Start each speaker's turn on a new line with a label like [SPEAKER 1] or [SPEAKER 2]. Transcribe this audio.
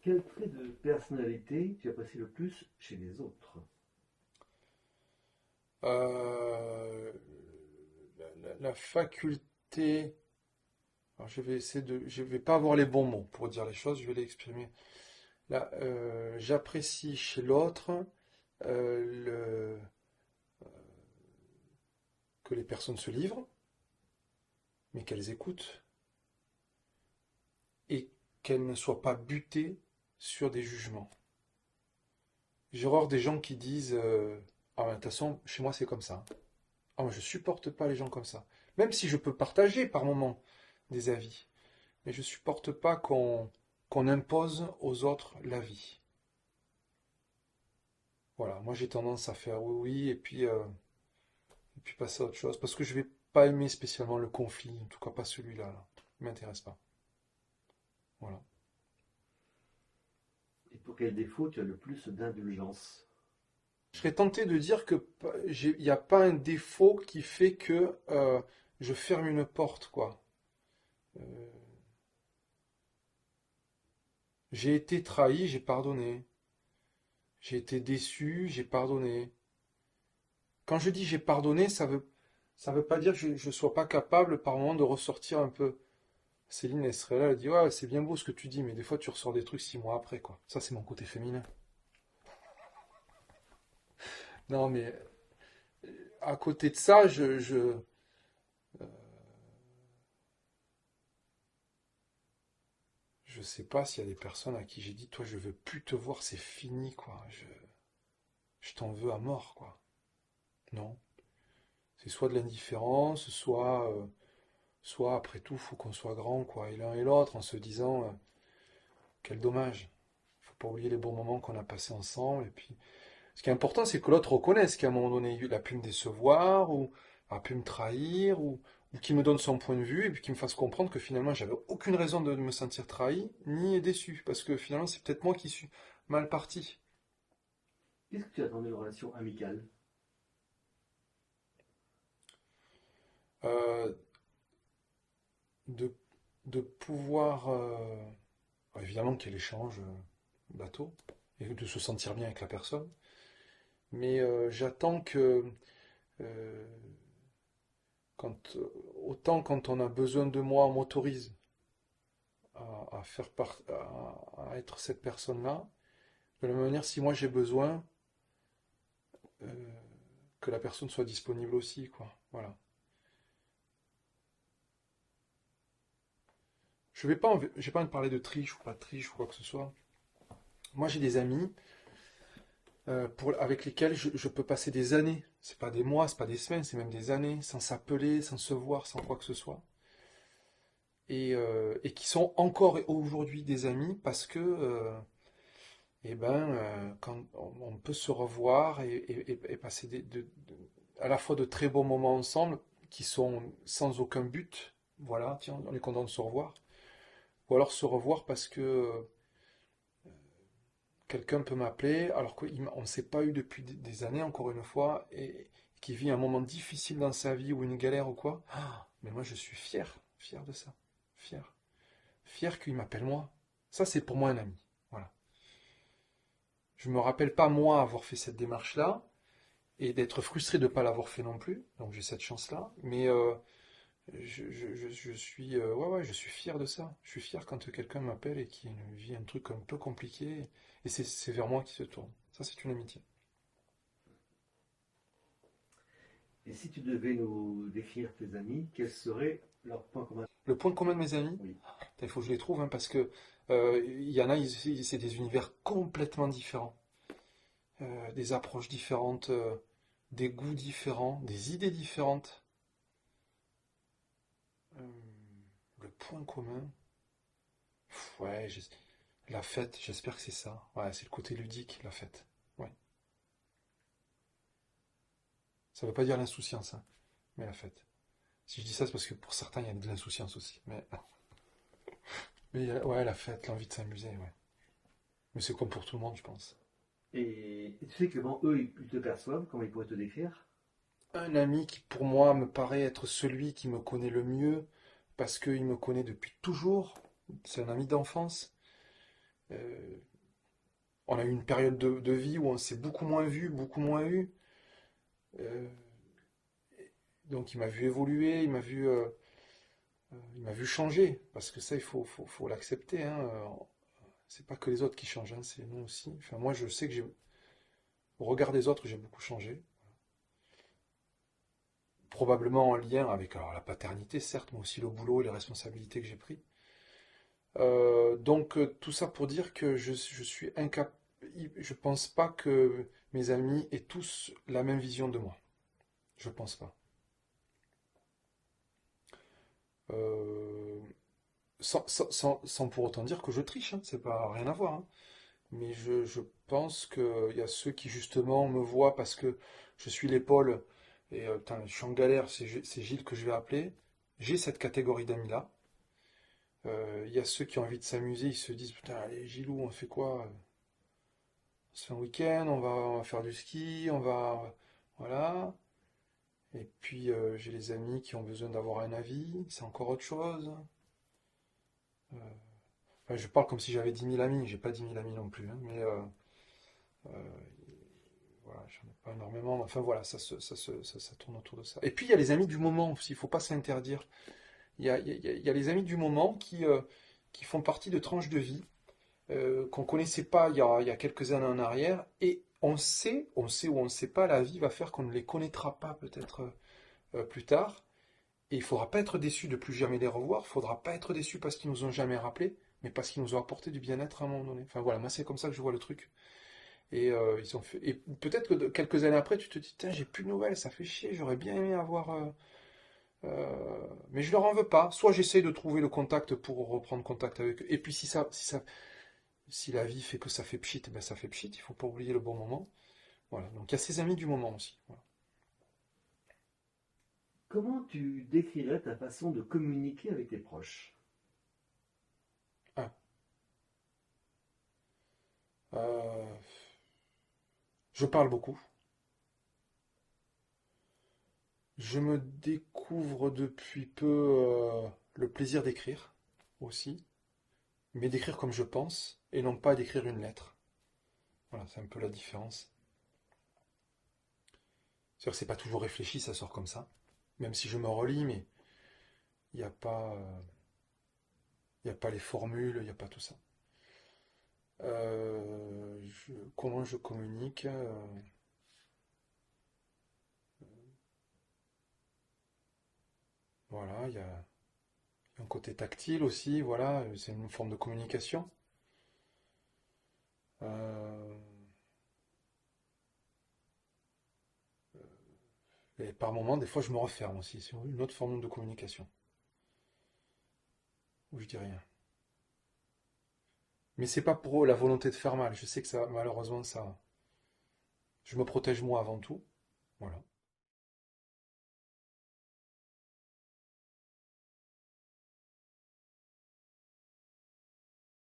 [SPEAKER 1] Quel trait de personnalité tu apprécies le plus chez les autres?
[SPEAKER 2] Euh, la faculté. Alors je vais essayer de. Je vais pas avoir les bons mots pour dire les choses, je vais les exprimer. Là, j'apprécie chez l'autre que les personnes se livrent, mais qu'elles écoutent et qu'elles ne soient pas butées sur des jugements. J'ai horreur des gens qui disent ah, de toute façon, chez moi c'est comme ça. Ah, moi, je supporte pas les gens comme ça. Même si je peux partager par moments des avis, mais je supporte pas qu'on impose aux autres l'avis. Voilà, moi j'ai tendance à faire oui, oui, et puis passer à autre chose, parce que je vais pas aimer spécialement le conflit, en tout cas pas celui-là, là. Il m'intéresse pas. Voilà.
[SPEAKER 1] Et pour quel défaut tu as le plus d'indulgence?
[SPEAKER 2] Je serais tenté de dire que il n'y a pas un défaut qui fait que je ferme une porte, quoi. Euh, j'ai été trahi, j'ai pardonné. J'ai été déçu, j'ai pardonné. Quand je dis j'ai pardonné, ça veut pas dire que je sois pas capable par moment de ressortir un peu. Céline, elle serait là, elle dit ouais, c'est bien beau ce que tu dis, mais des fois tu ressors des trucs 6 mois après, quoi. Ça, c'est mon côté féminin. Non, mais à côté de ça, je sais pas s'il y a des personnes à qui j'ai dit, toi, je veux plus te voir, c'est fini, quoi. Je t'en veux à mort, quoi. Non. C'est soit de l'indifférence, soit après tout, faut qu'on soit grand, quoi. Et l'un et l'autre, en se disant, quel dommage. Faut pas oublier les bons moments qu'on a passés ensemble. Et puis, ce qui est important, c'est que l'autre reconnaisse qu'à un moment donné, il a pu me décevoir, ou a pu me trahir, ou qu'il me donne son point de vue, et puis qu'il me fasse comprendre que finalement, j'avais aucune raison de me sentir trahi, ni déçu. Parce que finalement, c'est peut-être moi qui suis mal parti.
[SPEAKER 1] Qu'est-ce que tu attends d'une relation amicale?
[SPEAKER 2] Euh, de, de pouvoir, évidemment qu'il y ait l'échange bateau, et de se sentir bien avec la personne. Mais j'attends que, euh, autant quand on a besoin de moi, on m'autorise à faire à être cette personne-là. De la même manière, si moi j'ai besoin, euh, que la personne soit disponible aussi, quoi. Voilà. J'ai pas envie de parler de triche ou pas de triche ou quoi que ce soit. Moi, j'ai des amis avec lesquels je peux passer des années. C'est pas des mois, c'est pas des semaines, c'est même des années, sans s'appeler, sans se voir, sans quoi que ce soit. Et qui sont encore aujourd'hui des amis parce que quand on peut se revoir et passer à la fois de très beaux moments ensemble qui sont sans aucun but, voilà, tiens, on est content de se revoir, ou alors se revoir parce que quelqu'un peut m'appeler alors qu'on ne s'est pas eu depuis des années, encore une fois, et qui vit un moment difficile dans sa vie ou une galère ou quoi. Ah, mais moi je suis fier de ça, fier, fier qu'il m'appelle moi. Ça c'est pour moi un ami, voilà. Je me rappelle pas moi avoir fait cette démarche-là, et d'être frustré de ne pas l'avoir fait non plus. Donc j'ai cette chance-là. Mais je suis, ouais, ouais, je suis fier de ça. Je suis fier quand quelqu'un m'appelle et qui vit un truc un peu compliqué et c'est vers moi qui se tourne. Ça, c'est une amitié.
[SPEAKER 1] Et si tu devais nous décrire tes amis, quels seraient leurs points communs?
[SPEAKER 2] Le point commun de mes amis,
[SPEAKER 1] Oui.
[SPEAKER 2] il faut que je les trouve hein, parce que il y en a, c'est des univers complètement différents, des approches différentes, des goûts différents, des idées différentes. Euh, le point commun, ouais, la fête, j'espère que c'est ça. Ouais, c'est le côté ludique, la fête. Ouais. Ça veut pas dire l'insouciance, hein, mais la fête. Si je dis ça, c'est parce que pour certains, il y a de l'insouciance aussi. Mais ouais, la fête, l'envie de s'amuser, ouais. Mais c'est comme pour tout le monde, je pense.
[SPEAKER 1] Et tu sais comment eux ils te perçoivent, comment ils pourraient te décrire?
[SPEAKER 2] Un ami qui, pour moi, me paraît être celui qui me connaît le mieux, parce qu'il me connaît depuis toujours. C'est un ami d'enfance. On a eu une période de vie où on s'est beaucoup moins vu, beaucoup moins eu. Euh, donc il m'a vu évoluer, il m'a vu changer. Parce que ça, faut l'accepter, hein. C'est pas que les autres qui changent, hein, c'est nous aussi. Enfin, moi, je sais que au regard des autres, j'ai beaucoup changé. Probablement en lien avec alors, la paternité, certes, mais aussi le boulot et les responsabilités que j'ai pris. Donc, tout ça pour dire que je suis incapable. Je pense pas que mes amis aient tous la même vision de moi. Je pense pas. Euh, sans pour autant dire que je triche, hein, c'est pas rien à voir, hein. Mais je pense qu'il y a ceux qui justement me voient parce que je suis l'épaule et putain, je suis en galère, c'est Gilles que je vais appeler. J'ai cette catégorie d'amis-là. Il y a ceux qui ont envie de s'amuser, ils se disent putain, allez, Gilou, on fait quoi? On se fait un week-end, on va faire du ski, on va. Voilà. Et puis j'ai les amis qui ont besoin d'avoir un avis, c'est encore autre chose. Euh, enfin, je parle comme si j'avais 10 000 amis, j'ai pas 10 000 amis non plus, hein, mais euh, voilà, j'en ai pas énormément. Mais enfin voilà, ça tourne autour de ça. Et puis il y a les amis du moment aussi, il faut pas s'interdire. Il y a les amis du moment qui font partie de tranches de vie qu'on connaissait pas il y a quelques années en arrière, et on sait ou on ne sait pas, la vie va faire qu'on ne les connaîtra pas peut-être plus tard, et il faudra pas être déçu de plus jamais les revoir, il faudra pas être déçu parce qu'ils nous ont jamais rappelé, mais parce qu'ils nous ont apporté du bien-être à un moment donné. Enfin voilà, moi c'est comme ça que je vois le truc. Et ils ont fait. Et peut-être que quelques années après, tu te dis, tiens, j'ai plus de nouvelles, ça fait chier, j'aurais bien aimé avoir. Mais je leur en veux pas. Soit j'essaye de trouver le contact pour reprendre contact avec eux. Et puis si la vie fait que ça fait pchit, ben ça fait pchit. Il faut pas oublier le bon moment. Voilà. Donc il y a ces amis du moment aussi. Voilà.
[SPEAKER 1] Comment tu décrirais ta façon de communiquer avec tes proches?
[SPEAKER 2] Ah. Euh, je parle beaucoup. Je me découvre depuis peu le plaisir d'écrire aussi, mais d'écrire comme je pense et non pas d'écrire une lettre. Voilà, c'est un peu la différence. C'est-à-dire que c'est pas toujours réfléchi, ça sort comme ça. Même si je me relis, mais il n'y a pas, il y a pas les formules, il n'y a pas tout ça. Comment je communique voilà, il y a un côté tactile aussi, voilà, c'est une forme de communication. Euh, et par moments, des fois, je me referme aussi, c'est une autre forme de communication, où je dis rien. Mais c'est pas pour la volonté de faire mal, je sais que ça, malheureusement, ça, je me protège moi avant tout, voilà.